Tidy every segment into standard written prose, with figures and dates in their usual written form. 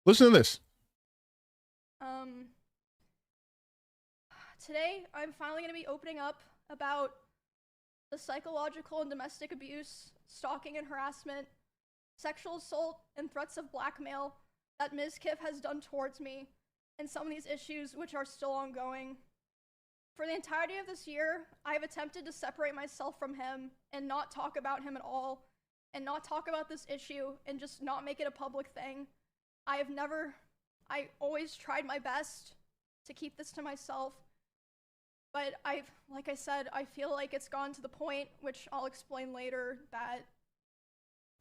Listen to this. Um, Today I'm finally going to be opening up about the psychological and domestic abuse, stalking and harassment, sexual assault, and threats of blackmail that Mizkif has done towards me, and some of these issues which are still ongoing. For the entirety of this year, I have attempted to separate myself from him and not talk about him at all, and not talk about this issue and just not make it a public thing. I always tried my best to keep this to myself, but like I said, I feel like it's gone to the point, which I'll explain later, that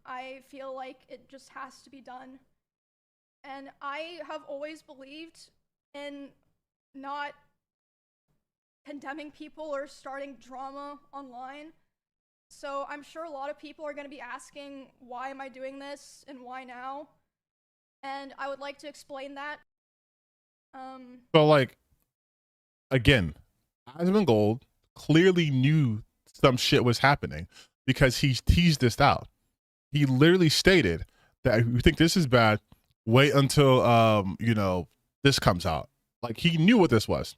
I feel like it just has to be done. And I have always believed in not condemning people or starting drama online. So I'm sure a lot of people are going to be asking, why am I doing this and why now? And I would like to explain that. So, like, again, Asmongold clearly knew some shit was happening because he teased this out. He literally stated that if you think this is bad, wait until this comes out. Like, he knew what this was.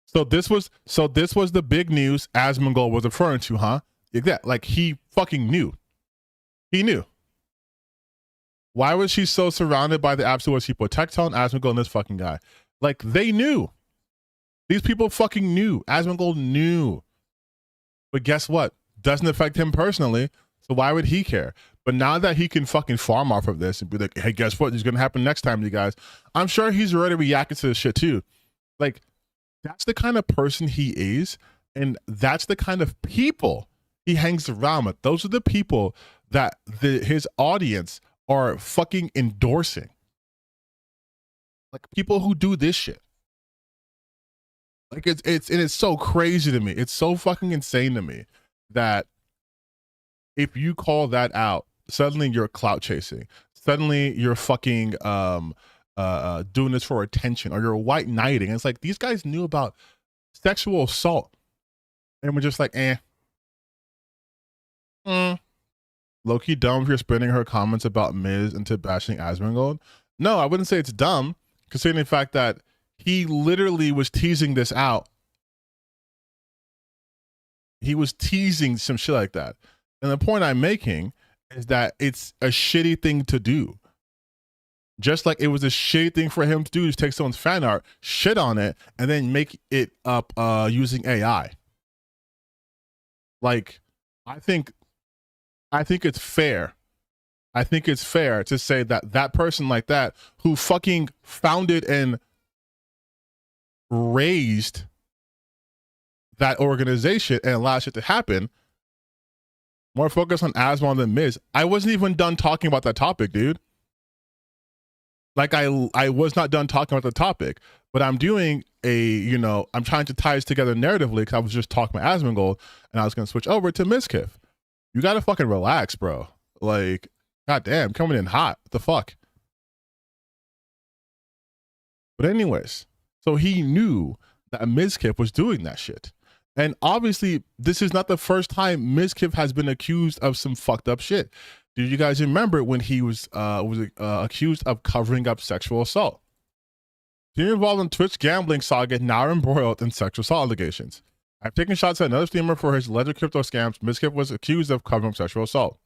So this was the big news Asmongold was referring to, huh? Like, he fucking knew. He knew. Why was she so surrounded by the absolute people? Tectone, Asmongold, and this fucking guy. Like, they knew. These people fucking knew. Asmongold knew. But guess what? Doesn't affect him personally, so why would he care? But now that he can fucking farm off of this and be like, hey, guess what? This is going to happen next time, you guys. I'm sure he's already reacting to this shit too. Like, that's the kind of person he is, and that's the kind of people he hangs around with. Those are the people that his audience are fucking endorsing. Like, people who do this shit. Like, it's so crazy to me. It's so fucking insane to me that if you call that out, suddenly you're clout chasing. Suddenly you're fucking doing this for attention, or you're white knighting. And it's like, these guys knew about sexual assault and we're just like, low-key dumb if you're spinning her comments about Miz into bashing Asmongold. No, I wouldn't say it's dumb, considering the fact that he literally was teasing this out. He was teasing some shit like that. And the point I'm making is that it's a shitty thing to do. Just like it was a shitty thing for him to do, just take someone's fan art, shit on it, and then make it up using AI. Like, I think it's fair. I think it's fair to say that that person like that, who fucking founded and raised that organization and allowed shit to happen, more focused on Asmon than Miz. I wasn't even done talking about that topic, dude. Like, I was not done talking about the topic, but I'm doing I'm trying to tie this together narratively, because I was just talking about Asmongold and I was going to switch over to Mizkif. You got to fucking relax, bro. Like, goddamn, coming in hot. What the fuck? But anyways, so he knew that Mizkif was doing that shit. And obviously, this is not the first time Mizkif has been accused of some fucked up shit. Do you guys remember when he was accused of covering up sexual assault? Being involved in Twitch gambling saga, now embroiled in sexual assault allegations. I've taken shots at another streamer for his alleged crypto scams. Mizkif was accused of covering up sexual assault.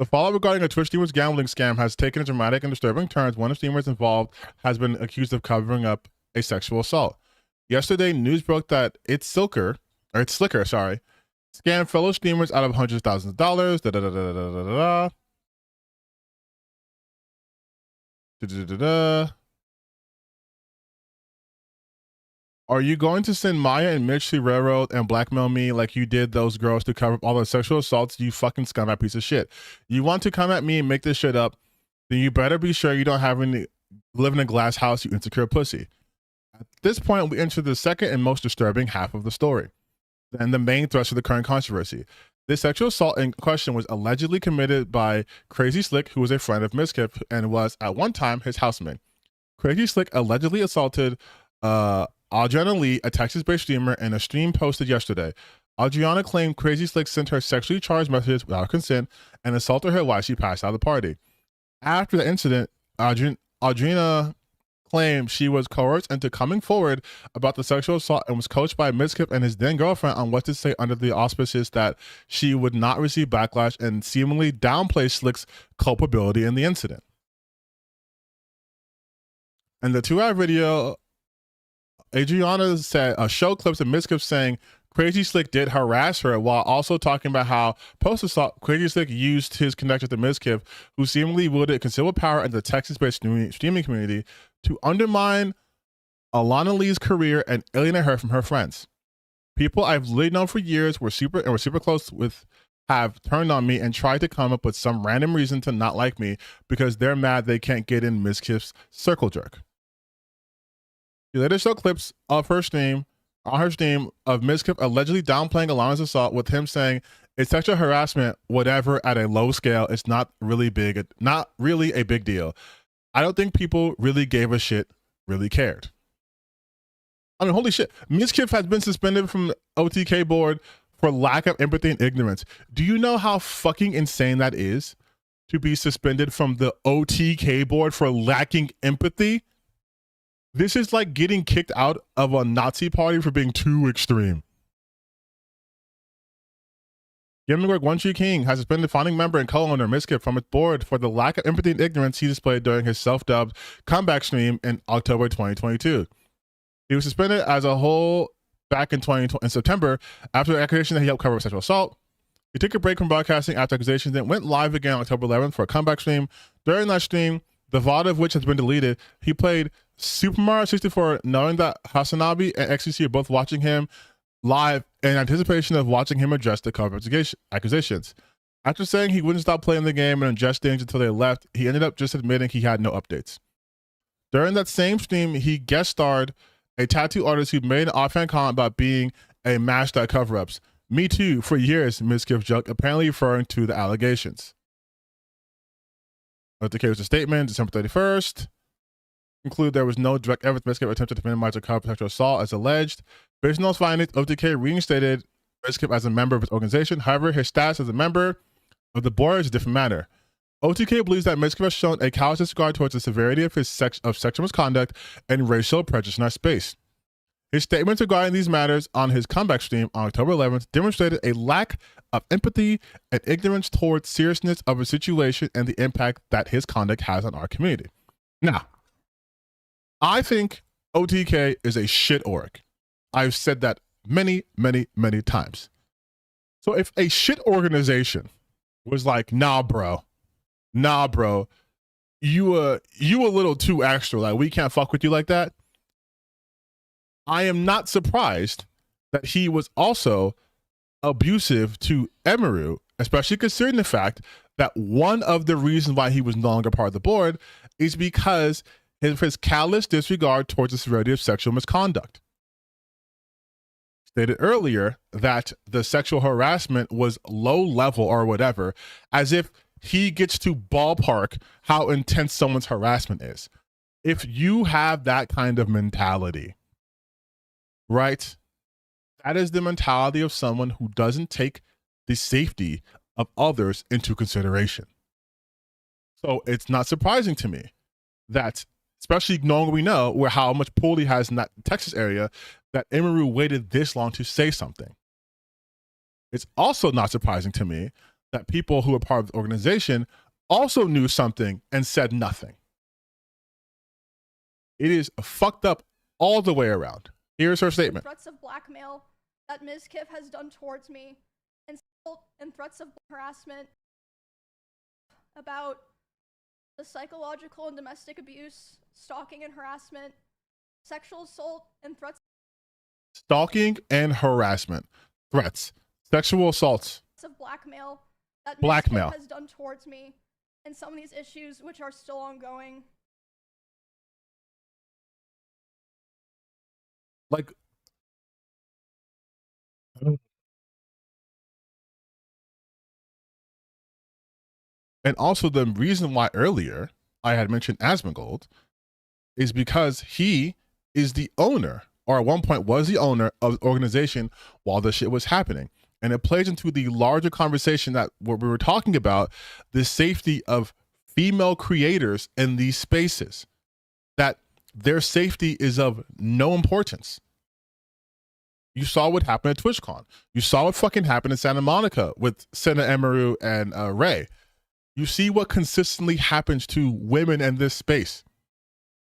The fallout regarding a Twitch streamer's gambling scam has taken dramatic and disturbing turns. One of the streamers involved has been accused of covering up a sexual assault. Yesterday, news broke that it's Slicker, scammed fellow streamers out of hundreds of thousands of dollars. Are you going to send Maya and Mitch to railroad and blackmail me like you did those girls to cover up all the sexual assaults? You fucking scumbag piece of shit. You want to come at me and make this shit up, then you better be sure you don't live in a glass house, you insecure pussy. At this point, we enter the second and most disturbing half of the story, and the main thrust of the current controversy. This sexual assault in question was allegedly committed by Crazy Slick, who was a friend of Mizkif and was at one time his housemate. Crazy Slick allegedly assaulted Adriana Lee, a Texas-based streamer, in a stream posted yesterday. Adriana claimed Crazy Slick sent her sexually charged messages without consent and assaulted her while she passed out of the party. After the incident, Audrina claimed she was coerced into coming forward about the sexual assault and was coached by Mizkif and his then girlfriend on what to say under the auspices that she would not receive backlash, and seemingly downplay Slick's culpability in the incident. In the 2-hour video, Adriana said show clips of Mizkif saying Crazy Slick did harass her, while also talking about how post-assault Crazy Slick used his connection to Mizkif, who seemingly wielded considerable power in the Texas-based streaming community, to undermine Alana Lee's career and alienate her from her friends. People I've literally known for years were super close with have turned on me and tried to come up with some random reason to not like me because they're mad they can't get in Mizkif's circle jerk. She later showed clips of her stream of Mizkif allegedly downplaying Alana's assault, with him saying it's sexual harassment, whatever, at a low scale. It's not really a big deal. I don't think people really gave a shit, really cared. I mean, holy shit. Mizkif has been suspended from the OTK board for lack of empathy and ignorance. Do you know how fucking insane that is? To be suspended from the OTK board for lacking empathy? This is like getting kicked out of a Nazi party for being too extreme. Gaming One Tree King has suspended founding member and co-owner Mizkif from its board for the lack of empathy and ignorance he displayed during his self-dubbed comeback stream in October 2022. He was suspended as a whole back in September after the accusation that he helped cover sexual assault. He took a break from broadcasting after accusations, then went live again on October 11th for a comeback stream. During that stream, the VOD of which has been deleted, he played Super Mario 64, knowing that Hasanabi and XCC are both watching him live in anticipation of watching him address the cover accusations. After saying he wouldn't stop playing the game and address things until they left, he ended up just admitting he had no updates. During that same stream, he guest starred a tattoo artist who made an offhand comment about being a mashed at cover-ups. Me too, for years, Mizkif joked, apparently referring to the allegations. OTK was a statement, December 31st. Conclude there was no direct evidence Mizkif attempted to minimize or cover sexual assault as alleged. Based on those findings, OTK reinstated Mizkif as a member of its organization. However, his status as a member of the board is a different matter. OTK believes that Mizkif has shown a callous disregard towards the severity of his sexual misconduct and racial prejudice in our space. His statements regarding these matters on his comeback stream on October 11th demonstrated a lack of empathy and ignorance towards seriousness of a situation and the impact that his conduct has on our community. Now, I think OTK is a shit org. I've said that many, many, many times. So if a shit organization was like, nah, bro, you a little too extra, like we can't fuck with you like that, I am not surprised that he was also abusive to Emeru, especially considering the fact that one of the reasons why he was no longer part of the board is because of his callous disregard towards the severity of sexual misconduct. Stated earlier that the sexual harassment was low level or whatever, as if he gets to ballpark how intense someone's harassment is. If you have that kind of mentality, right? That is the mentality of someone who doesn't take the safety of others into consideration. So it's not surprising to me that, especially knowing what we know, where how much pull he has in that Texas area, that Emeru waited this long to say something. It's also not surprising to me that people who are part of the organization also knew something and said nothing. It is fucked up all the way around. Here's her statement. Threats of blackmail that Mizkif has done towards me, and threats of harassment about the psychological and domestic abuse, stalking and harassment, sexual assault, and threats. Stalking and harassment, threats, sexual assaults, of blackmail that Mizkif has done towards me, and some of these issues which are still ongoing. Like, and also the reason why earlier I had mentioned Asmongold is because he is the owner, or at one point was the owner of the organization while the shit was happening. And it plays into the larger conversation that what we were talking about, the safety of female creators in these spaces, that their safety is of no importance. You saw what happened at TwitchCon. You saw what fucking happened in Santa Monica with Senna Emeru and Ray. You see what consistently happens to women in this space.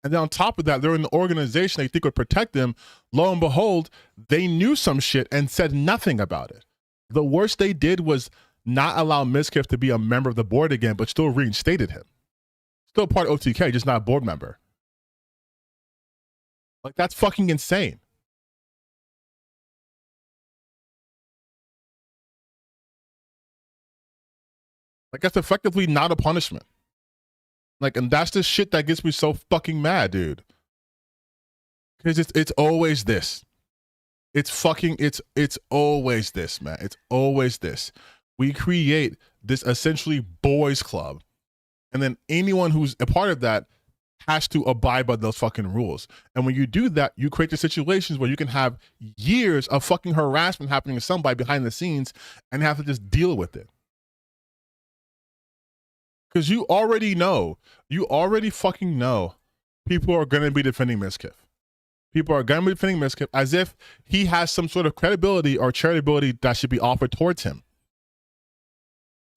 And then on top of that, they're in the organization they think would protect them. Lo and behold, they knew some shit and said nothing about it. The worst they did was not allow Mizkif to be a member of the board again, but still reinstated him. Still part of OTK, just not a board member. Like, that's fucking insane. Like, that's effectively not a punishment. Like, and that's the shit that gets me so fucking mad, dude. Because it's always this. It's always this, man. It's always this. We create this essentially boys club, and then anyone who's a part of that has to abide by those fucking rules. And when you do that, you create the situations where you can have years of fucking harassment happening to somebody behind the scenes and have to just deal with it. Because you already fucking know people are going to be defending Mizkif. People are going to be defending Mizkif as if he has some sort of credibility or charitability that should be offered towards him.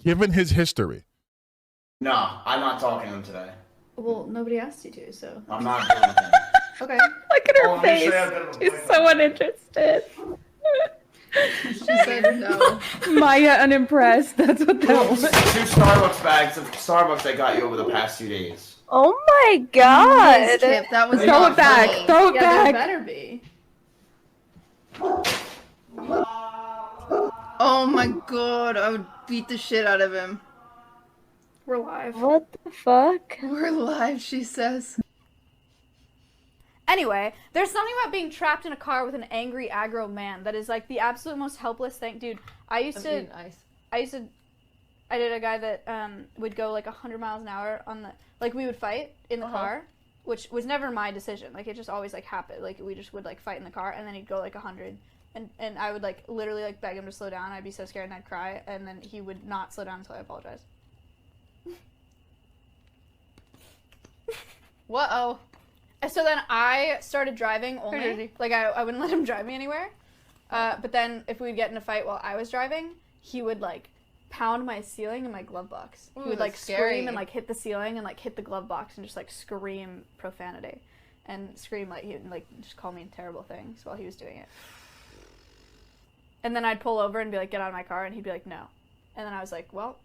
Given his history. No, I'm not talking to him today. Well, nobody asked you to, so. I'm not doing anything. Okay. Look at her face. She's so uninterested. She said no. Maya unimpressed. That's what that was. 2 Starbucks bags of Starbucks I got you over the past 2 days. Oh my god. Skip, that was Throw not it back. funny. Throw it Yeah, back. there better be. Oh my god, I would beat the shit out of him. We're live. What the fuck? We're live, she says. Anyway, there's something about being trapped in a car with an angry aggro man that is like the absolute most helpless thing. Dude, I did a guy that would go like 100 miles an hour on the, like we would fight in the car, which was never my decision. Like it just always like happened. Like we just would like fight in the car and then he'd go like 100 and I would like literally like beg him to slow down. I'd be so scared and I'd cry and then he would not slow down until I apologized. Whoa. So then I started driving only. Like I wouldn't let him drive me anywhere. But then if we'd get in a fight while I was driving, he would like pound my ceiling in my glove box. Ooh, He would like scary. scream and like hit the ceiling and like hit the glove box and just like scream profanity and scream like he would like just call me terrible things while he was doing it. And then I'd pull over and be like, get out of my car, and he'd be like, no. And then I was like, well,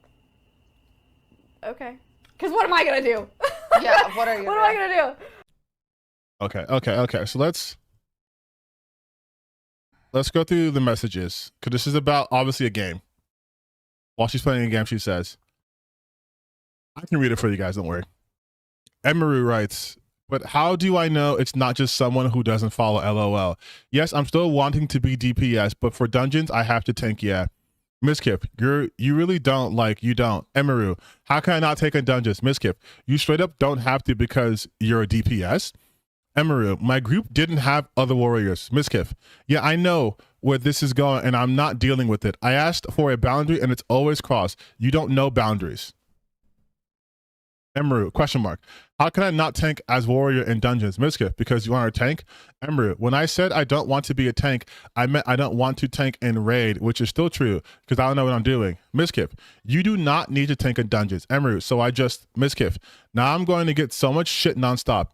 okay. Because what am I gonna do? Yeah, what are you What am I gonna do? Okay. So let's go through the messages, because this is about obviously a game. While she's playing a game, she says, I can read it for you guys, don't worry. Emeru writes, but how do I know it's not just someone who doesn't follow LOL? Yes, I'm still wanting to be DPS, but for dungeons, I have to tank, yeah. Mizkif, you really don't, like, you don't. Emeru, how can I not take in dungeons? Mizkif, you straight up don't have to because you're a DPS? Emeru, my group didn't have other warriors. Mizkif, yeah, I know where this is going and I'm not dealing with it. I asked for a boundary and it's always crossed. You don't know boundaries. Emeru, question mark. How can I not tank as warrior in dungeons? Mizkif, because you are a tank? Emeru, when I said I don't want to be a tank, I meant I don't want to tank in raid, which is still true, because I don't know what I'm doing. Mizkif, you do not need to tank in dungeons. Emeru, so I just, Mizkif, now I'm going to get so much shit nonstop.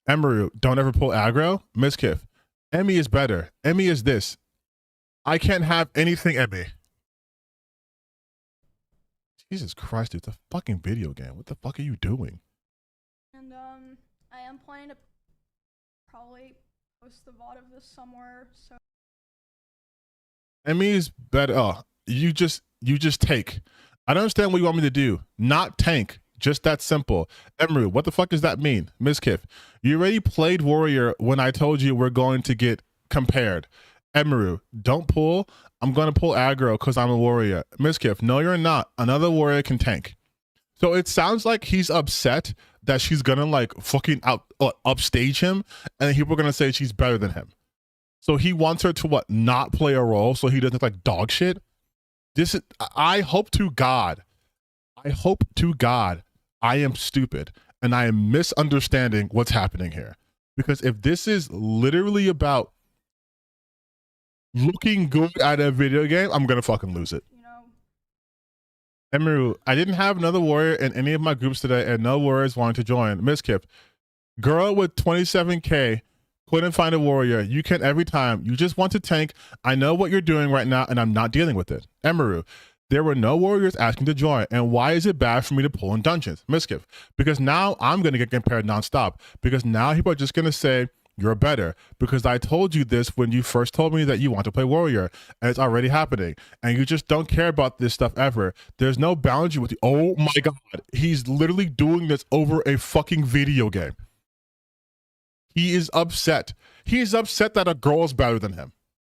Emeru, don't ever pull aggro. Mizkif, Emmy is better. Emmy is this. I can't have anything Emmy. Jesus Christ, dude, it's a fucking video game. What the fuck are you doing? And I am planning to probably post the VOD of this somewhere. So Emmy is better. Oh, you just take. I don't understand what you want me to do. Not tank. Just that simple. Emeru, what the fuck does that mean? Mizkif, you already played warrior when I told you we're going to get compared. Emeru, don't pull. I'm going to pull aggro because I'm a warrior. Mizkif, no, you're not. Another warrior can tank. So it sounds like he's upset that she's going to like fucking upstage him and people are going to say she's better than him. So he wants her to what? Not play a role so he doesn't look like dog shit. I hope to God I am stupid and I am misunderstanding what's happening here. Because if this is literally about looking good at a video game, I'm gonna fucking lose it. You know, Emiru, I didn't have another warrior in any of my groups today and no warriors wanting to join. Mizkif, girl with 27K couldn't find a warrior. You can every time. You just want to tank. I know what you're doing right now and I'm not dealing with it. Emiru, there were no warriors asking to join. And why is it bad for me to pull in dungeons? Mizkif, because now I'm going to get compared nonstop. Because now people are just going to say, you're better. Because I told you this when you first told me that you want to play warrior. And it's already happening. And you just don't care about this stuff ever. There's no boundary with you. Oh my God. He's literally doing this over a fucking video game. He is upset. He is upset that a girl is better than him.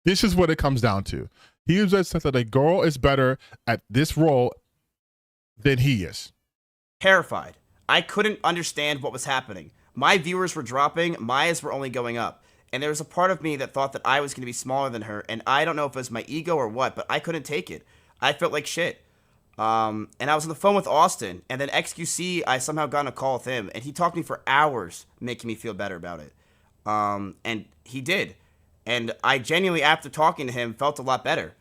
This is what it comes down to. He is upset that a girl is better at this role than he is. Terrified. I couldn't understand what was happening. My viewers were dropping, Maya's were only going up. And there was a part of me that thought that I was going to be smaller than her, and I don't know if it was my ego or what, but I couldn't take it. I felt like shit. And I was on the phone with Austin, and then XQC, I somehow got on a call with him, and he talked to me for hours, making me feel better about it. And he did. And I genuinely, after talking to him, felt a lot better.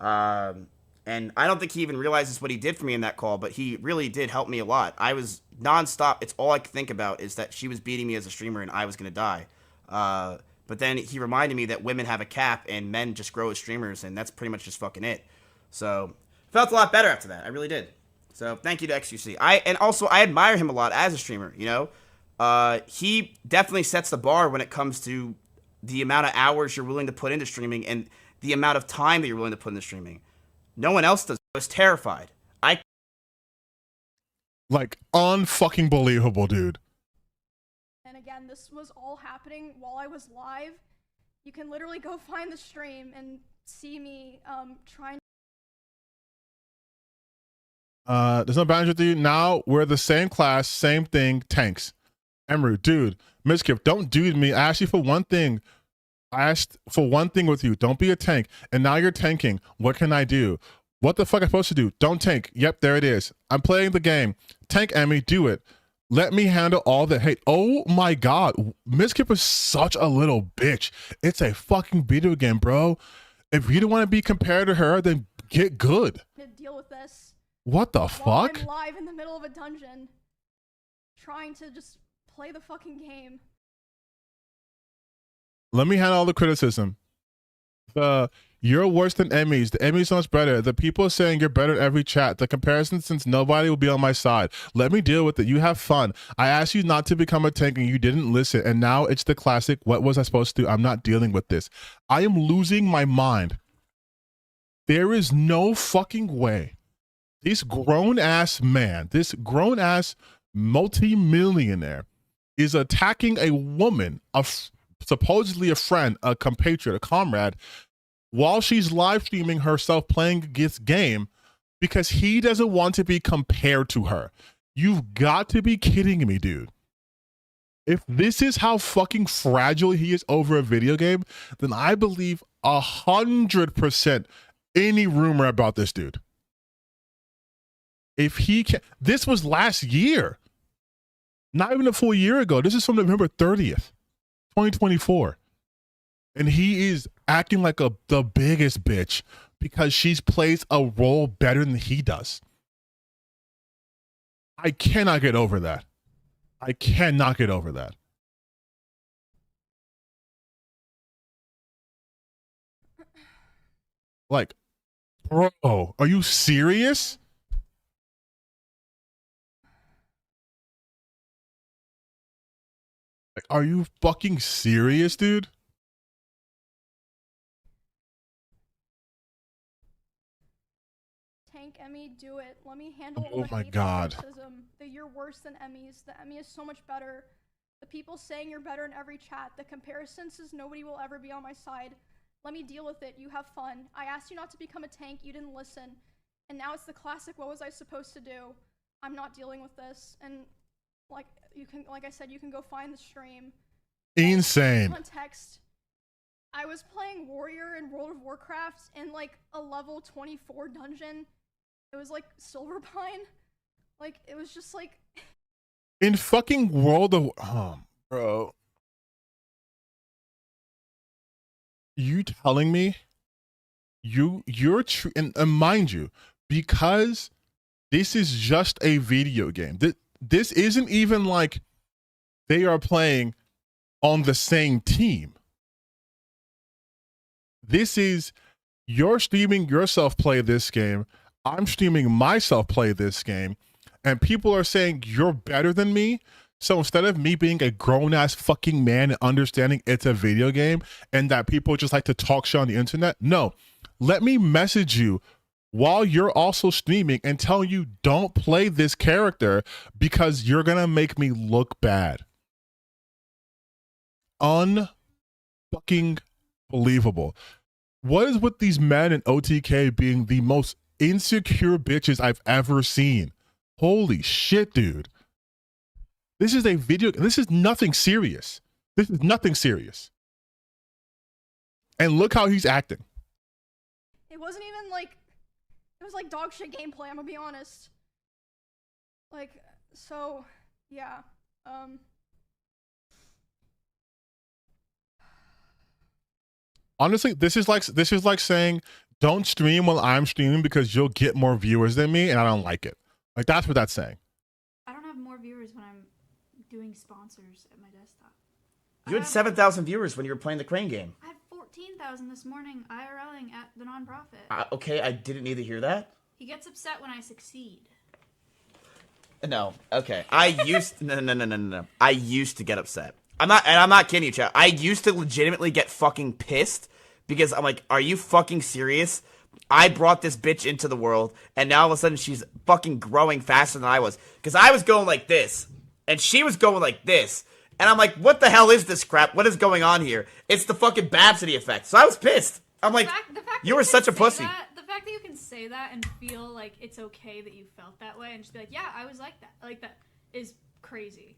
And I don't think he even realizes what he did for me in that call, but he really did help me a lot. I was nonstop. It's all I could think about is that she was beating me as a streamer and I was going to die. But then he reminded me that women have a cap and men just grow as streamers, and that's pretty much just fucking it. So felt a lot better after that. I really did. So thank you to XQC. And also I admire him a lot as a streamer, you know. He definitely sets the bar when it comes to the amount of hours you're willing to put into streaming and the amount of time that you're willing to put into streaming. No one else does. I was terrified. Like, unfucking believable, dude. and again, this was all happening while I was live. You can literally go find the stream and see me trying. There's no boundary with you. Now we're the same class, same thing, tanks. Emery, dude, Mizkif, don't do me. I asked you for one thing. I asked for one thing with you. Don't be a tank. And now you're tanking. What can I do? What the fuck am I supposed to do? Don't tank. Yep, there it is. I'm playing the game. Tank, Emmy, do it. Let me handle all the hate. Oh my God. Mizkif is such a little bitch. It's a fucking video game, bro. If you don't want to be compared to her, then get good. To deal with this. What the While fuck? I'm live in the middle of a dungeon, trying to just play the fucking game. Let me handle all the criticism. You're worse than Emmys. The Emmys so much better. The people saying you're better in every chat. The comparison, since nobody will be on my side. Let me deal with it. You have fun. I asked you not to become a tank and you didn't listen. And now it's the classic, what was I supposed to do? I'm not dealing with this. I am losing my mind. There is no fucking way. This grown-ass man, this grown-ass multi-millionaire is attacking a woman, supposedly a friend, a compatriot, a comrade, while she's live streaming herself playing this game because he doesn't want to be compared to her. You've got to be kidding me, dude. If this is how fucking fragile he is over a video game, then I believe 100% any rumor about this dude. If he can, this was last year, not even a full year ago. This is from November 30th, 2024. And he is acting like the biggest bitch because she plays a role better than he does. I cannot get over that. I cannot get over that. Like, bro, are you serious? Like, are you fucking serious, dude? Tank, Emmy, do it. Let me handle Oh all the my hate, God. criticism, that you're worse than Emmys. The Emmy is so much better. The people saying you're better in every chat. The comparison says nobody will ever be on my side. Let me deal with it. You have fun. I asked you not to become a tank. You didn't listen. And now it's the classic, what was I supposed to do? I'm not dealing with this. And like I said, you can go find the stream. Insane. Context. I was playing Warrior in World of Warcraft in like a level 24 dungeon. It was like Silverpine. Like, it was just like, In fucking World of bro. You telling me you're true, and mind you, because this is just a video game. This isn't even like they are playing on the same team. This is you're streaming yourself play this game. I'm streaming myself play this game, and people are saying you're better than me. So instead of me being a grown-ass fucking man and understanding it's a video game and that people just like to talk shit on the internet, no. Let me message you while you're also streaming and tell you don't play this character because you're going to make me look bad. Unfucking believable. What is with these men in OTK being the most insecure bitches I've ever seen? Holy shit, dude. This is a video. This is nothing serious. This is nothing serious. And look how he's acting. it wasn't even like, it was like dog shit gameplay, I'm gonna be honest. Like, so, yeah. Honestly, this is like saying don't stream while I'm streaming because you'll get more viewers than me, and I don't like it. Like, that's what that's saying. I don't have more viewers when I'm doing sponsors at my desktop. You had 7,000 viewers when you were playing the Crane game. I had 14,000 this morning IRLing at the nonprofit. Okay, I didn't need to hear that. He gets upset when I succeed. No, okay. I used no. I used to get upset. I'm not kidding you, chat. I used to legitimately get fucking pissed because I'm like, are you fucking serious? I brought this bitch into the world, and now all of a sudden she's fucking growing faster than I was. Because I was going like this, and she was going like this. And I'm like, what the hell is this crap? What is going on here? It's the fucking Babsity effect. So I was pissed. I'm like, The fact you were such a pussy. the fact that you can say that and feel like it's okay that you felt that way and just be like, yeah, I was like that. Like, that is crazy.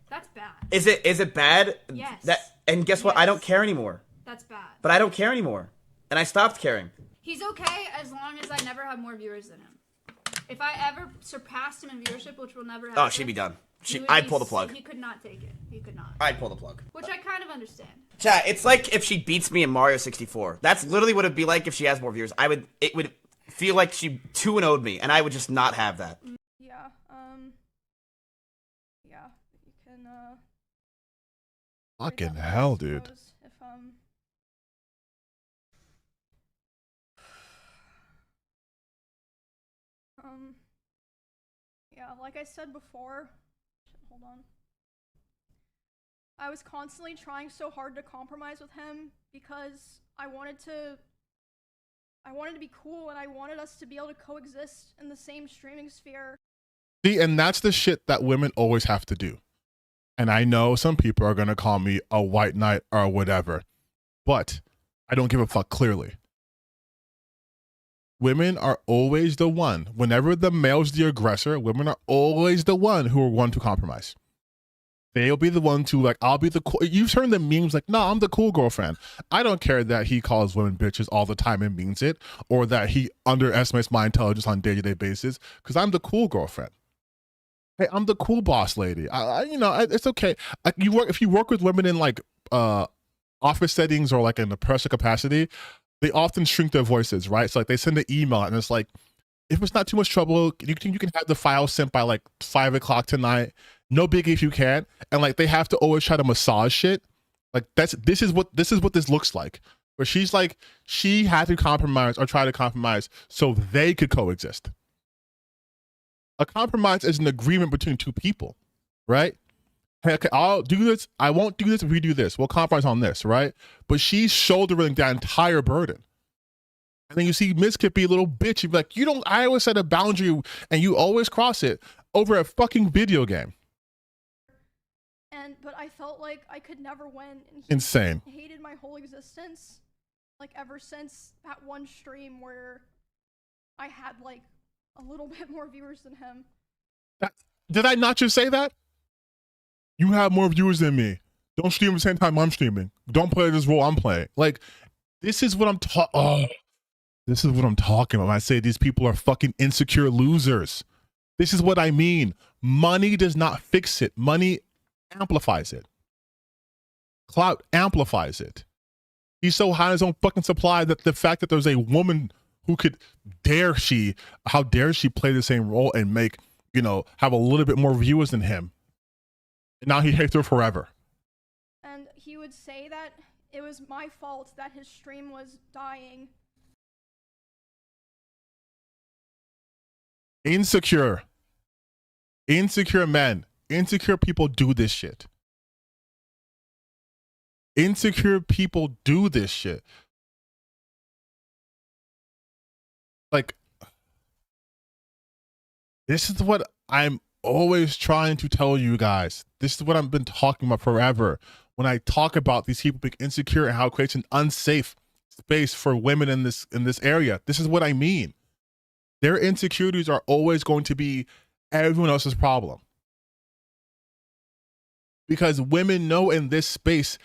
That's bad. Is it bad? Yes. And guess what? I don't care anymore. That's bad. But I don't care anymore. And I stopped caring. He's okay as long as I never have more viewers than him. If I ever surpassed him in viewership, which will never happen. Oh, she'd be done. I'd pull the plug. He could not take it. He could not. I'd pull the plug. Which I kind of understand. Chat, it's like if she beats me in Mario 64. That's literally what it'd be like if she has more viewers. It would feel like she 2-0'd me, and I would just not have that. Yeah, yeah, you can, Fucking hell, dude. if, yeah, like I said before, hold on. I was constantly trying so hard to compromise with him because I wanted to be cool and I wanted us to be able to coexist in the same streaming sphere. See, and that's the shit that women always have to do. And I know some people are going to call me a white knight or whatever, but I don't give a fuck clearly. Women are always the one. Whenever the male's the aggressor, women are always the one who are one to compromise. They'll be the one to, like, I'll be the cool. You've heard the memes like, no, I'm the cool girlfriend. I don't care that he calls women bitches all the time and means it, or that he underestimates my intelligence on a day-to-day basis, because I'm the cool girlfriend. Hey, I'm the cool boss lady. It's okay. If you work with women in like office settings or like in a pressure capacity, they often shrink their voices, right? So like they send an email and it's like, if it's not too much trouble, you can have the file sent by like 5 o'clock tonight. No biggie if you can. And like they have to always try to massage shit. Like this is what this looks like. Where she's like, she had to compromise or try to compromise so they could coexist. A compromise is an agreement between two people, right? Hey, okay, I'll do this. I won't do this if we do this. We'll compromise on this, right? But she's shouldering that entire burden. And then you see Mizkif be a little bitch. You'd be like, I always set a boundary and you always cross it over a fucking video game. But I felt like I could never win. And he Insane. hated my whole existence. Like ever since that one stream where I had like a little bit more viewers than him. Did I not just say that? You have more viewers than me. Don't stream at the same time I'm streaming. Don't play this role I'm playing. Like, this is what I'm talking about when I say these people are fucking insecure losers. This is what I mean. Money does not fix it. Money amplifies it. Clout amplifies it. He's so high on his own fucking supply that the fact that there's a woman who could how dare she play the same role and make, you know, have a little bit more viewers than him. And now he hates her forever. And he would say that it was my fault that his stream was dying. Insecure men, insecure people do this shit. Insecure people do this shit. Like, this is what I'm always trying to tell you guys. This is what I've been talking about forever. When I talk about these people being insecure and how it creates an unsafe space for women in this area, this is what I mean. Their insecurities are always going to be everyone else's problem. Because women know in this space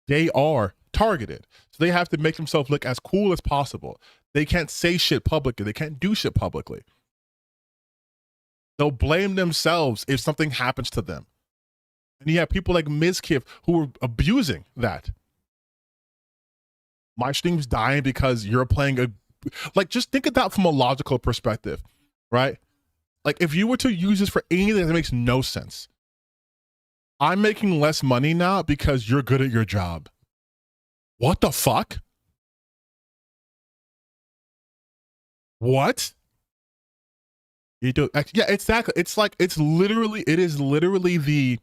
they are targeted. So they have to make themselves look as cool as possible. They can't say shit publicly. They can't do shit publicly. They'll blame themselves if something happens to them. And you have people like Mizkif who are abusing that. My stream's dying because you're playing a... Like, just think of that from a logical perspective, right? Like, if you were to use this for anything that makes no sense. I'm making less money now because you're good at your job. What the fuck? What? You do? Yeah, exactly. It's like, it is literally the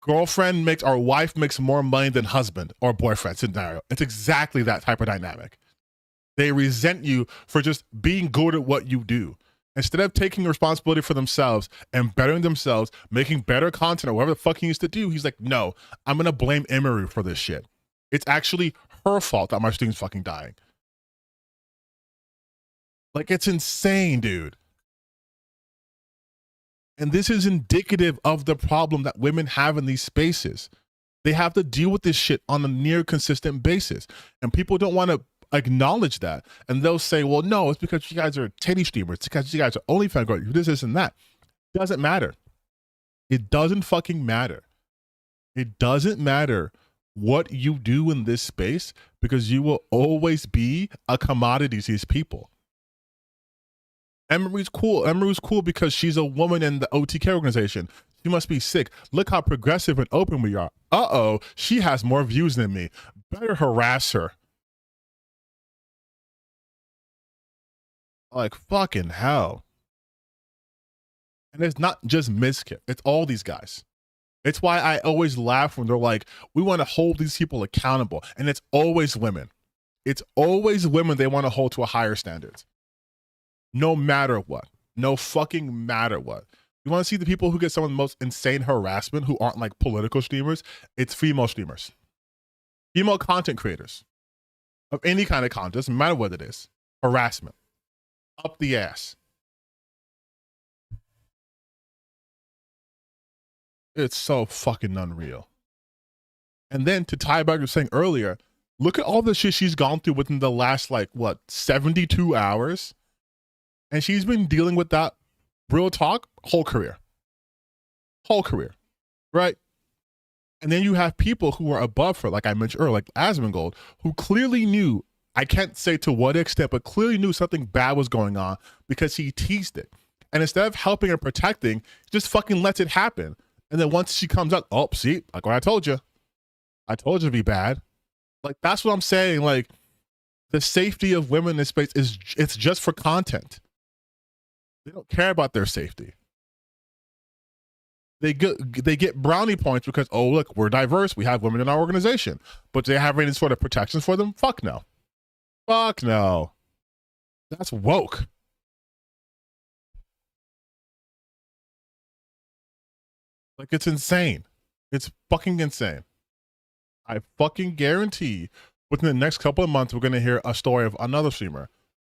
girlfriend makes, or wife makes more money than husband or boyfriend scenario. It's exactly that type of dynamic. They resent you for just being good at what you do. Instead of taking responsibility for themselves and bettering themselves, making better content or whatever the fuck he used to do, he's like, no, I'm going to blame Emery for this shit. It's actually her fault that my stream's fucking dying. Like, it's insane, dude. And this is indicative of the problem that women have in these spaces. They have to deal with this shit on a near consistent basis. And people don't want to acknowledge that. And they'll say, well, no, it's because you guys are titty streamers. It's because you guys are OnlyFans girls. This and that. Doesn't matter. It doesn't fucking matter. It doesn't matter what you do in this space, because you will always be a commodity to these people. Emery's cool. Emery's cool because she's a woman in the OTK organization. She must be sick. Look how progressive and open we are. Uh-oh, she has more views than me. Better harass her. Like, fucking hell. And it's not just Mizkif. It's all these guys. It's why I always laugh when they're like, we want to hold these people accountable. And it's always women. It's always women they want to hold to a higher standard. No matter what. No fucking matter what. You want to see the people who get some of the most insane harassment who aren't like political streamers? It's female streamers. Female content creators. Of any kind of content, doesn't matter what it is. Harassment. Up the ass. It's so fucking unreal. And then to tie back to saying earlier, look at all the shit she's gone through within the last, like, what, 72 hours? And she's been dealing with that, real talk, whole career. Whole career, right? And then you have people who are above her, like I mentioned earlier, like Asmongold, who clearly knew, I can't say to what extent, but clearly knew something bad was going on because he teased it. And instead of helping and protecting, just fucking lets it happen. And then once she comes out, oh, see, like what I told you to be bad. Like, that's what I'm saying. Like, the safety of women in this space it's just for content. They don't care about their safety. They get brownie points because, oh, look, we're diverse. We have women in our organization. But do they have any sort of protections for them? Fuck no. Fuck no. That's woke. Like, it's insane. It's fucking insane. I fucking guarantee within the next couple of months, we're going to hear a story of another streamer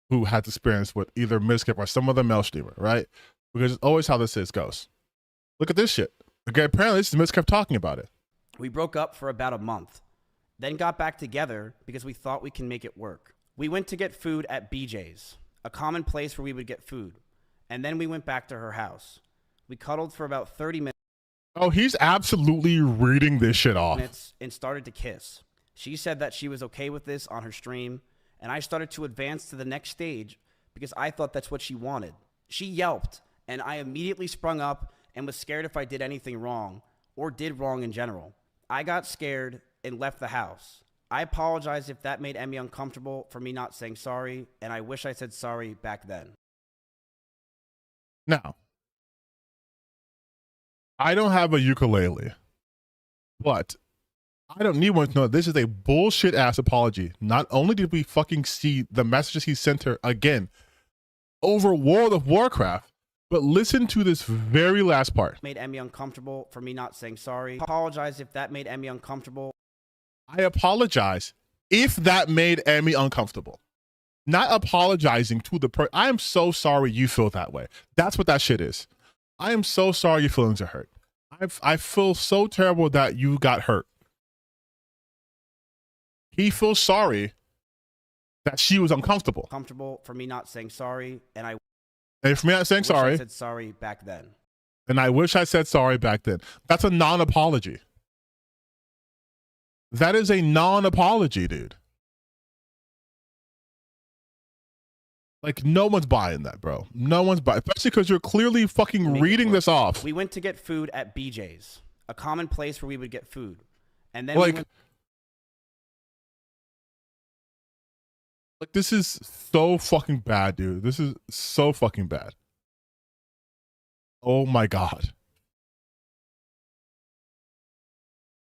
who had experience with either Mizkif or some other male streamer, right? Because it's always how this goes. Look at this shit. Okay, apparently this is Mizkif talking about it. We broke up for about a month, then got back together because we thought we can make it work. We went to get food at BJ's, a common place where we would get food. And then we went back to her house. We cuddled for about 30 minutes. Oh, he's absolutely reading this shit off. And started to kiss. She said that she was okay with this on her stream, and I started to advance to the next stage because I thought that's what she wanted. She yelped, and I immediately sprung up and was scared if I did anything wrong or did wrong in general. I got scared and left the house. I apologize if that made Emmy uncomfortable for me not saying sorry, and I wish I said sorry back then. Now, I don't have a ukulele, but I don't need one to know this is a bullshit ass apology. Not only did we fucking see the messages he sent her again over World of Warcraft, but listen to this very last part. Made Emmy uncomfortable for me not saying sorry. Apologize if that made Emmy uncomfortable. I apologize if that made Emmy uncomfortable. Not apologizing to the person. I am so sorry you feel that way. That's what that shit is. I am so sorry your feelings are hurt. I feel so terrible that you got hurt. He feels sorry that she was uncomfortable. Comfortable for me not saying sorry, and for me not saying sorry, I said sorry back then. And I wish I said sorry back then. That's a non-apology. That is a non-apology, dude. Like, no one's buying that, bro. No one's buying, especially because you're clearly fucking reading this off. We went to get food at BJ's, a common place where we would get food. And then like this is so fucking bad, dude. This is so fucking bad. Oh my God.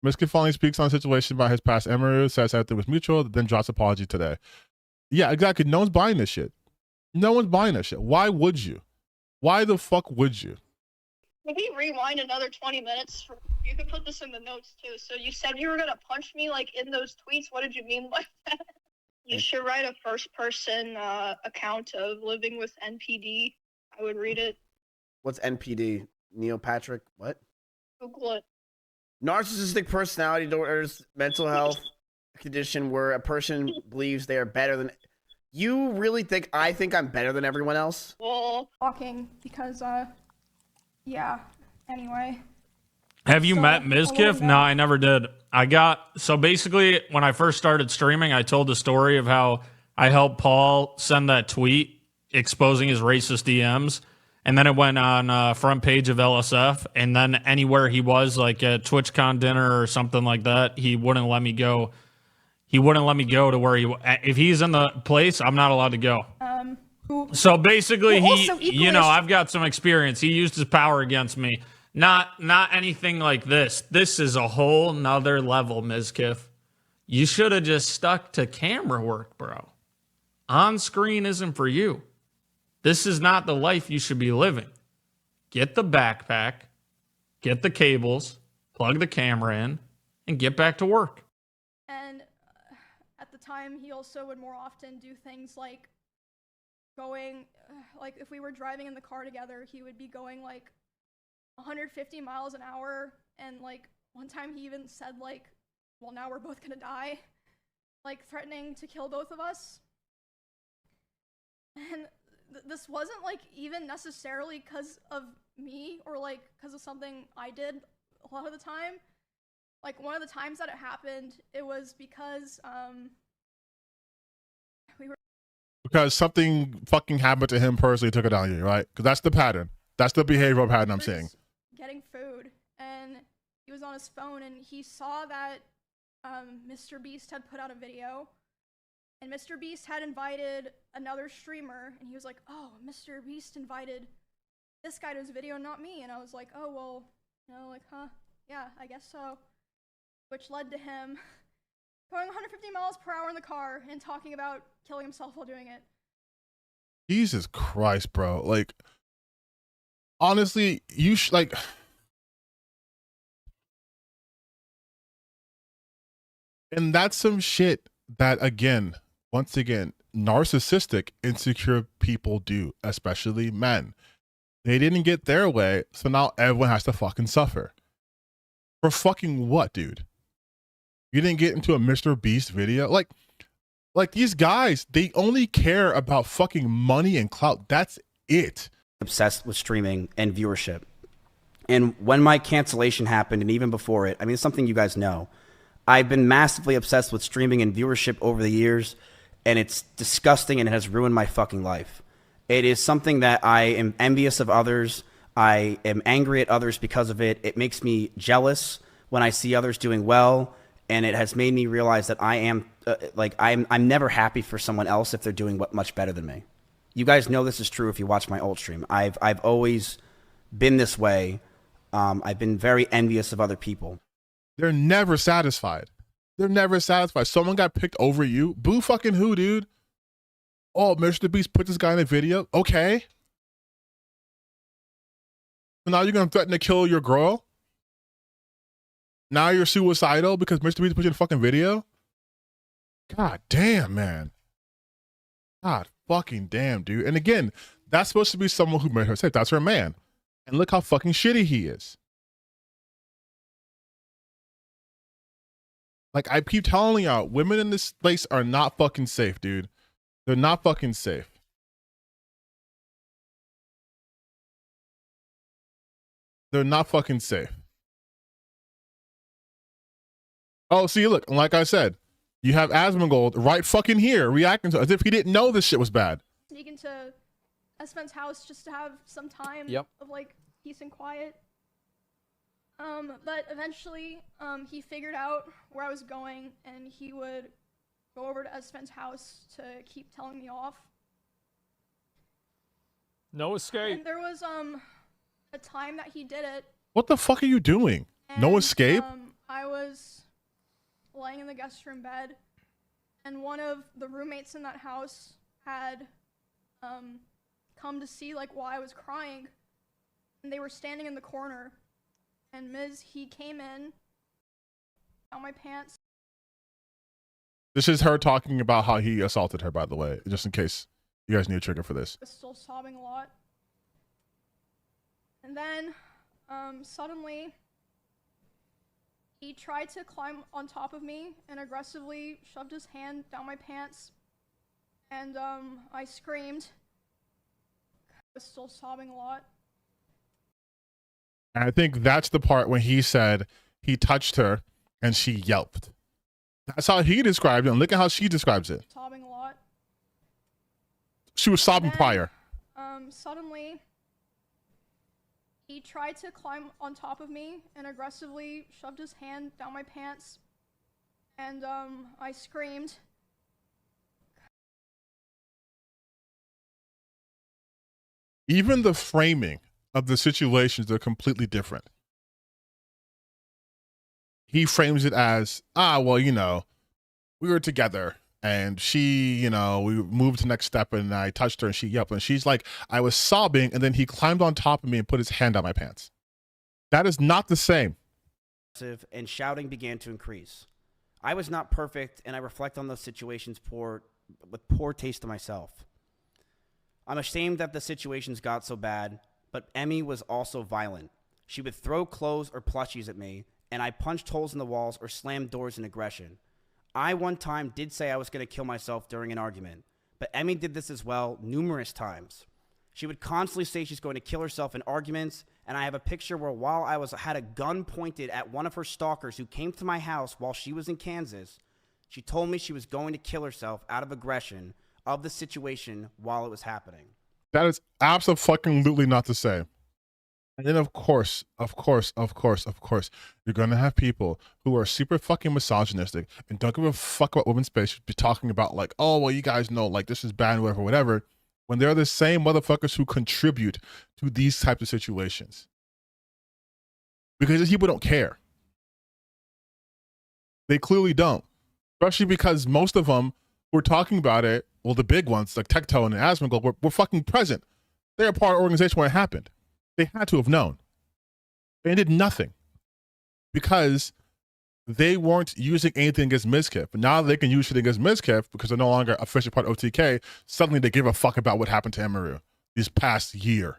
Mizkif finally speaks on a situation about his past memory, says everything was mutual, then drops apology today. Yeah, exactly. No one's buying this shit. No one's buying that shit. Why would you? Why the fuck would you? Maybe rewind another 20 minutes. You could put this in the notes too. So you said you were gonna punch me like in those tweets. What did you mean by that? You should write a first-person account of living with NPD. I would read it. What's NPD? Neil Patrick? What? Google it. Narcissistic personality disorders, mental health condition where a person believes they are better than. You really think I think I'm better than everyone else? Well, talking because yeah. Anyway. Have you met Mizkif? No, I never did. So basically, when I first started streaming, I told the story of how I helped Paul send that tweet exposing his racist DMs. And then it went on front page of LSF. And then anywhere he was, like at TwitchCon dinner or something like that, he wouldn't let me go. He wouldn't let me go to where if he's in the place, I'm not allowed to go. So basically, I've got some experience. He used his power against me. Not anything like this. This is a whole nother level, Mizkif. You should have just stuck to camera work, bro. On screen isn't for you. This is not the life you should be living. Get the backpack, get the cables, plug the camera in, and get back to work. And at the time, he also would more often do things like going, like if we were driving in the car together, he would be going like 150 miles an hour, and like one time he even said like, well, now we're both gonna die, like threatening to kill both of us. And this wasn't like even necessarily because of me or like because of something I did a lot of the time. Like one of the times that it happened, it was because because something fucking happened to him personally, took it on you, right? Because that's the pattern. That's the behavioral pattern I'm seeing. Getting food, and he was on his phone, and he saw that Mr. Beast had put out a video, and Mr. Beast had invited another streamer, and he was like, oh, Mr. Beast invited this guy to his video, not me. And I was like, oh, well, like, huh, yeah, I guess so. Which led to him going 150 miles per hour in the car and talking about killing himself while doing it. Jesus Christ, bro. Like, honestly, you like, and that's some shit that, again, once again, narcissistic, insecure people do, especially men. They didn't get their way, so now everyone has to fucking suffer. For fucking what, dude? You didn't get into a Mr. Beast video? Like these guys, they only care about fucking money and clout. That's it. obsessed with streaming and viewership. And when my cancellation happened, and even before it, I mean, it's something you guys know. I've been massively obsessed with streaming and viewership over the years, and it's disgusting and it has ruined my fucking life. It is something that I am envious of others. I am angry at others because of it. It makes me jealous when I see others doing well, and it has made me realize that I am I'm never happy for someone else if they're doing much better than me. You guys know this is true if you watch my old stream. I've always been this way. I've been very envious of other people. They're never satisfied. They're never satisfied. Someone got picked over you. Boo fucking who, dude? Oh, Mr. Beast put this guy in a video. Okay. So now you're going to threaten to kill your girl? Now you're suicidal because Mr. Beast put you in a fucking video? God damn, man. God fucking damn, dude. And again, that's supposed to be someone who made her safe. That's her man. And look how fucking shitty he is. Like, I keep telling y'all, women in this place are not fucking safe, dude. They're not fucking safe. They're not fucking safe. Oh, see, look, like I said, you have Asmongold right fucking here reacting to as if he didn't know this shit was bad. Sneak into Espen's house just to have some time of like peace and quiet. But eventually, he figured out where I was going, and he would go over to Espen's house to keep telling me off. No escape. And there was a time that he did it. What the fuck are you doing? No escape? I was laying in the guest room bed, and one of the roommates in that house had come to see like why I was crying, and they were standing in the corner. And he came in, on my pants. This is her talking about how he assaulted her, by the way, just in case you guys need a trigger for this. I was still sobbing a lot. And then, suddenly, he tried to climb on top of me and aggressively shoved his hand down my pants. And, I screamed. I was still sobbing a lot. And I think that's the part when he said he touched her and she yelped. That's how he described it, and look at how she describes it. Sobbing a lot. She was sobbing prior. Suddenly, he tried to climb on top of me and aggressively shoved his hand down my pants. And, I screamed. Even the framing of the situations are completely different. He frames it as, well, you know, we were together and she, you know, we moved to the next step and I touched her and she yelped. And she's like, I was sobbing and then he climbed on top of me and put his hand down my pants. That is not the same. And shouting began to increase. I was not perfect, and I reflect on those situations with poor taste in myself. I'm ashamed that the situations got so bad, but Emmy was also violent. She would throw clothes or plushies at me, and I punched holes in the walls or slammed doors in aggression. I one time did say I was going to kill myself during an argument, but Emmy did this as well numerous times. She would constantly say she's going to kill herself in arguments, and I have a picture where while I had a gun pointed at one of her stalkers who came to my house while she was in Kansas, she told me she was going to kill herself out of aggression of the situation while it was happening. That is absolutely not the same. And then of course, you're gonna have people who are super fucking misogynistic and don't give a fuck about women's space, be talking about like, oh, well, you guys know, like, this is bad, whatever, when they're the same motherfuckers who contribute to these types of situations. Because these people don't care. They clearly don't. Especially because most of them who are talking about it, well, the big ones, like Tecto and Asmongold, were fucking present. They're a part of the organization when it happened. They had to have known. They did nothing. Because they weren't using anything against Mizkif. But now they can use shit against Mizkif because they're no longer officially part of OTK. Suddenly they give a fuck about what happened to Emiru this past year.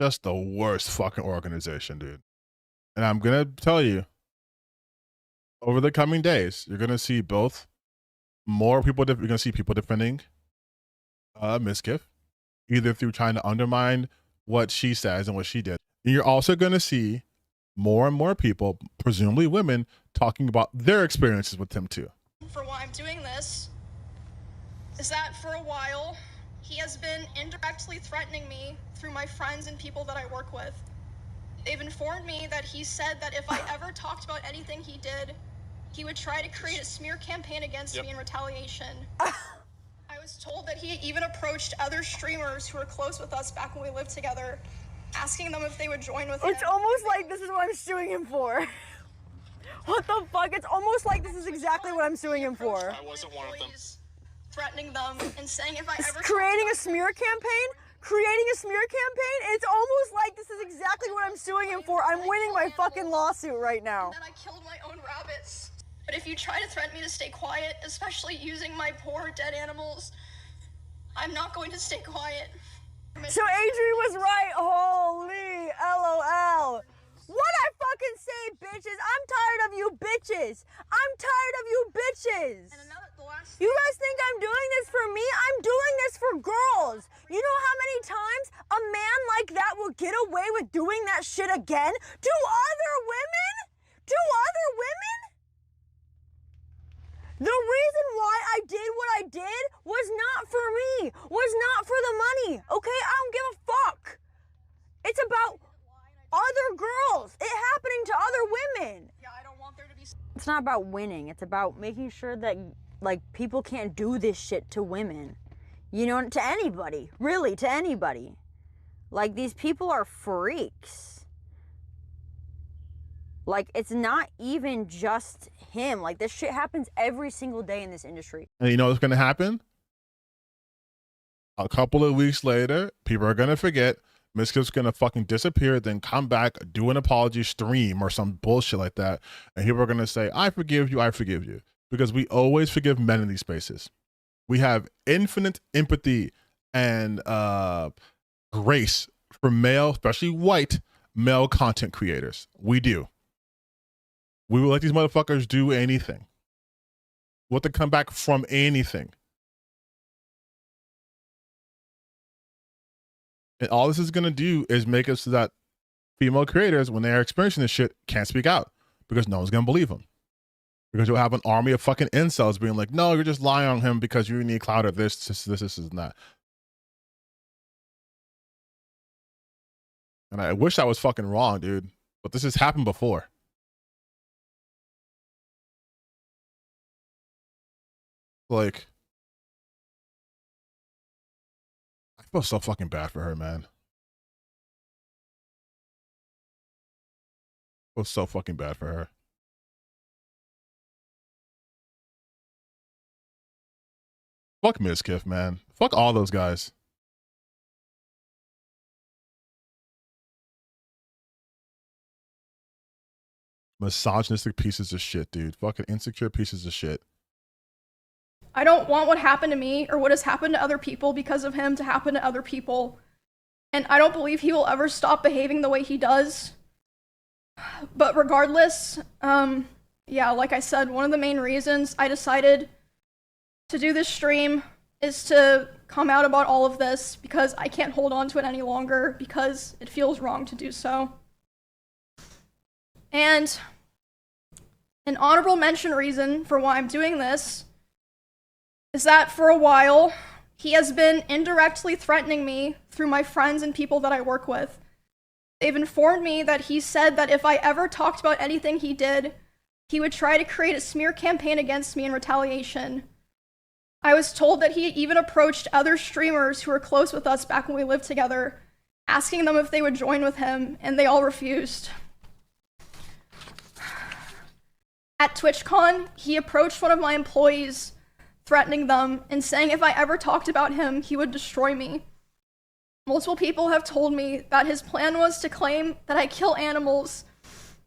Just the worst fucking organization, dude. And I'm going to tell you, over the coming days, you're going to see both more people, you're going to see people defending Mizkif. either through trying to undermine what she says and what she did. And you're also going to see more and more people, presumably women, talking about their experiences with him too. For why I'm doing this is that for a while, he has been indirectly threatening me through my friends and people that I work with. They've informed me that he said that if I ever talked about anything he did, he would try to create a smear campaign against me in retaliation. I was told that he even approached other streamers who were close with us back when we lived together, asking them if they would join with him. It's almost like this is what I'm suing him for. What the fuck? It's almost like this is exactly what I'm suing him for. I wasn't one of them. Threatening them and saying if I ever creating a smear campaign? Creating a smear campaign? It's almost like this is exactly what I'm suing him for. I'm winning my fucking lawsuit right now. That I killed my own rabbits. But if you try to threaten me to stay quiet, especially using my poor dead animals, I'm not going to stay quiet. So Adrian was right. Holy LOL. What I fucking say, bitches? I'm tired of you bitches. I'm tired of you bitches. You guys think I'm doing this for me? I'm doing this for girls. You know how many times a man like that will get away with doing that shit again? To other women? To other women? The reason why I did what I did was not for me, was not for the money, okay? I don't give a fuck. It's about other girls, it happening to other women. Yeah, I don't want there to be... It's not about winning, it's about making sure that, like, people can't do this shit to women. You know, to anybody, really, to anybody. Like, these people are freaks. Like, it's not even just him. Like, this shit happens every single day in this industry. And you know what's going to happen? A couple of weeks later, people are going to forget. Mizkif's going to fucking disappear, then come back, do an apology stream or some bullshit like that. And people are going to say, I forgive you, I forgive you. Because we always forgive men in these spaces. We have infinite empathy and grace for male, especially white, male content creators. We do. We will let these motherfuckers do anything. We'll let them come back from anything. And all this is going to do is make it so that female creators, when they are experiencing this shit, can't speak out because no one's going to believe them. Because you'll have an army of fucking incels being like, no, you're just lying on him because you need clout or this, and that. And I wish I was fucking wrong, dude. But this has happened before. Like, I feel so fucking bad for her, man. I feel so fucking bad for her. Fuck Mizkif, man. Fuck all those guys. Misogynistic pieces of shit, dude. Fucking insecure pieces of shit. I don't want what happened to me or what has happened to other people because of him to happen to other people. And I don't believe he will ever stop behaving the way he does. But regardless, yeah, like I said, one of the main reasons I decided to do this stream is to come out about all of this because I can't hold on to it any longer because it feels wrong to do so. And an honorable mention reason for why I'm doing this is that for a while, he has been indirectly threatening me through my friends and people that I work with. They've informed me that he said that if I ever talked about anything he did, he would try to create a smear campaign against me in retaliation. I was told that he even approached other streamers who were close with us back when we lived together, asking them if they would join with him, and they all refused. At TwitchCon, he approached one of my employees, threatening them and saying if I ever talked about him, he would destroy me. Multiple people have told me that his plan was to claim that I kill animals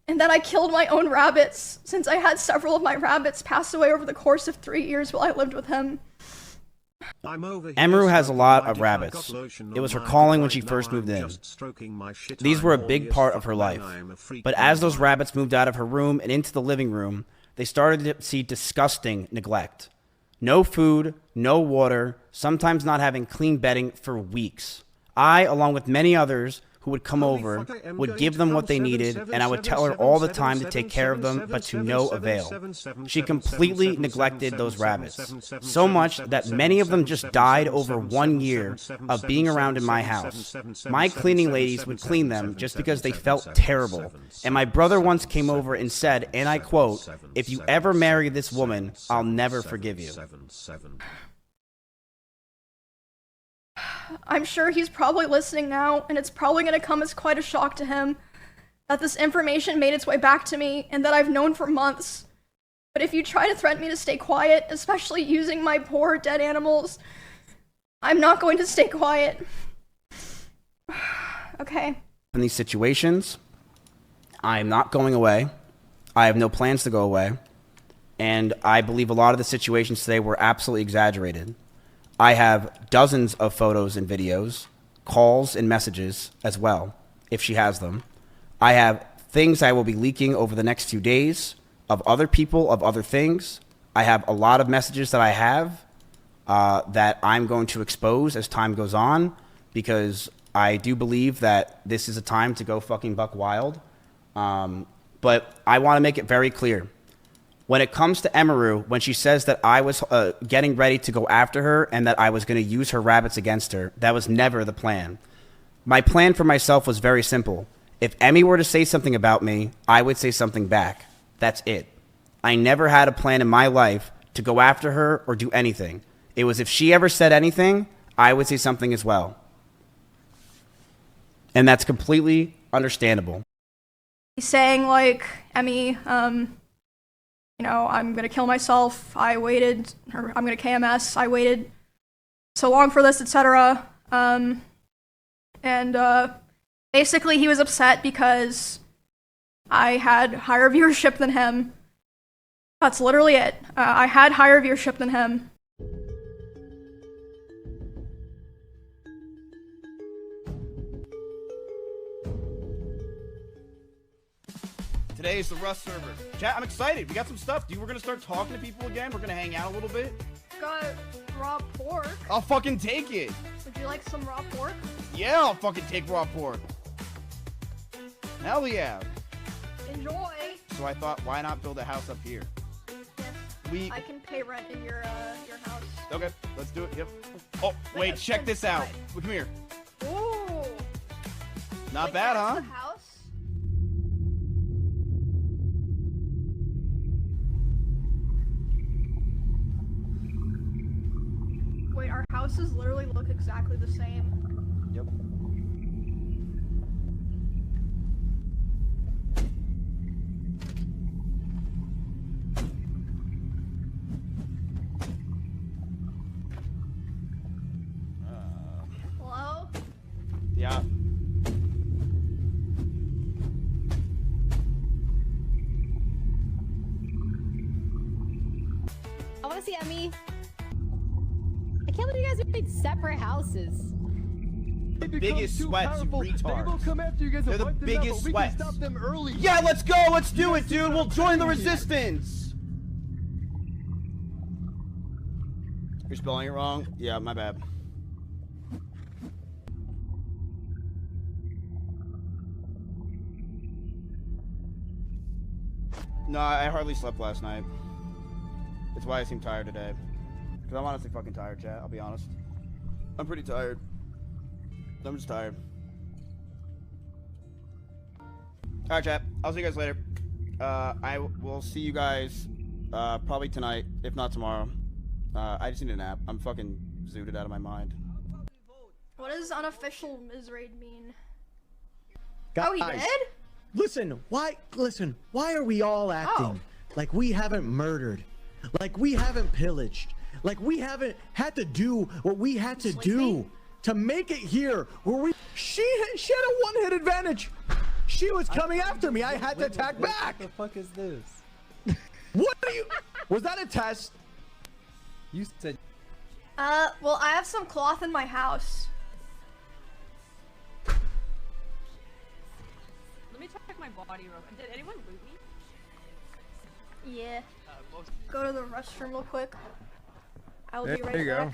and that I killed my own rabbits since I had several of my rabbits pass away over the course of 3 years while I lived with him. Emru has a lot of rabbits. It was her calling when she first moved in. These were a big part of her life. But as those rabbits moved out of her room and into the living room, they started to see disgusting neglect. No food, no water, sometimes not having clean bedding for weeks. I, along with many others who would come over, would give them what they needed, and I would tell her all the time to take care of them, but to no avail. She completely neglected those rabbits, so much that many of them just died over 1 year of being around in my house. My cleaning ladies would clean them just because they felt terrible, and my brother once came over and said, and I quote, "If you ever marry this woman, I'll never forgive you." I'm sure he's probably listening now, and it's probably going to come as quite a shock to him that this information made its way back to me and that I've known for months. But if you try to threaten me to stay quiet, especially using my poor dead animals, I'm not going to stay quiet. Okay. In these situations, I am not going away. I have no plans to go away. And I believe a lot of the situations today were absolutely exaggerated. I have dozens of photos and videos, calls and messages as well, if she has them. I have things I will be leaking over the next few days of other people, of other things. I have a lot of messages that I have that I'm going to expose as time goes on, because I do believe that this is a time to go fucking buck wild. But I want to make it very clear. When it comes to Emaru, when she says that I was getting ready to go after her and that I was going to use her rabbits against her, that was never the plan. My plan for myself was very simple. If Emmy were to say something about me, I would say something back. That's it. I never had a plan in my life to go after her or do anything. It was if she ever said anything, I would say something as well. And that's completely understandable. He's saying, like, Emmy, you know, I'm gonna kill myself, I waited, or I'm gonna KMS, I waited so long for this, etc. Basically he was upset because I had higher viewership than him. That's literally it. I had higher viewership than him. Today is the Rust server. Chat, I'm excited. We got some stuff, dude. We're gonna start talking to people again. We're gonna hang out a little bit. Got raw pork. I'll fucking take it. Would you like some raw pork? Yeah, I'll fucking take raw pork. Hell yeah. Enjoy. So I thought, why not build a house up here? Yes. I can pay rent in your house. Okay, let's do it. Yep. Oh, wait, check this out. Come here. Ooh. Not Wait, bad, that's huh? the house? Wait, our houses literally look exactly the same. Yep. Hello? Yeah. I want to see Emmy. I can't believe you guys are making separate houses. The biggest sweats, you retard. They will come after you guys. They're the biggest sweats. We can stop them early. Yeah, let's go. Let's do it, dude. We'll join the resistance. You're spelling it wrong. Yeah, my bad. No, I hardly slept last night. That's why I seem tired today. Because I'm honestly fucking tired, chat. I'll be honest. I'm pretty tired. I'm just tired. Alright, chat. I'll see you guys later. I will see you guys probably tonight, if not tomorrow. I just need a nap. I'm fucking zooted out of my mind. What does unofficial Misraid mean? Guys, Oh, he did? Listen, why are we all acting like we haven't murdered? Like we haven't pillaged? Like we haven't had to do what we had to do to make it here where we she had a one-hit advantage. She was coming after me. I had to attack back. What the fuck is this? What are you? Was that a test? You said Well, I have some cloth in my house. Let me check my body real quick. Did anyone loot me? Yeah. Go to the restroom real quick. I'll be right back.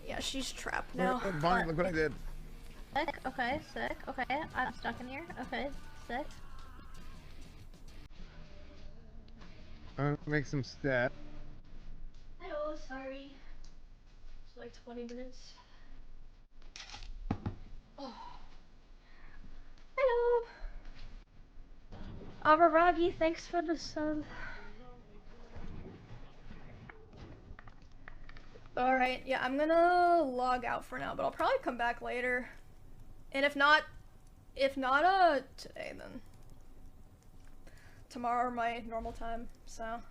Yeah, she's trapped now. Bonnie, look what I did. Sick, okay, sick, okay. I'm stuck in here. Okay, sick. Make some stat. Oh, sorry. It's like 20 minutes. Oh. Hello. Avaragi, thanks for the sub. Alright, yeah, I'm gonna log out for now, but I'll probably come back later. And if not today, then tomorrow my normal time, so.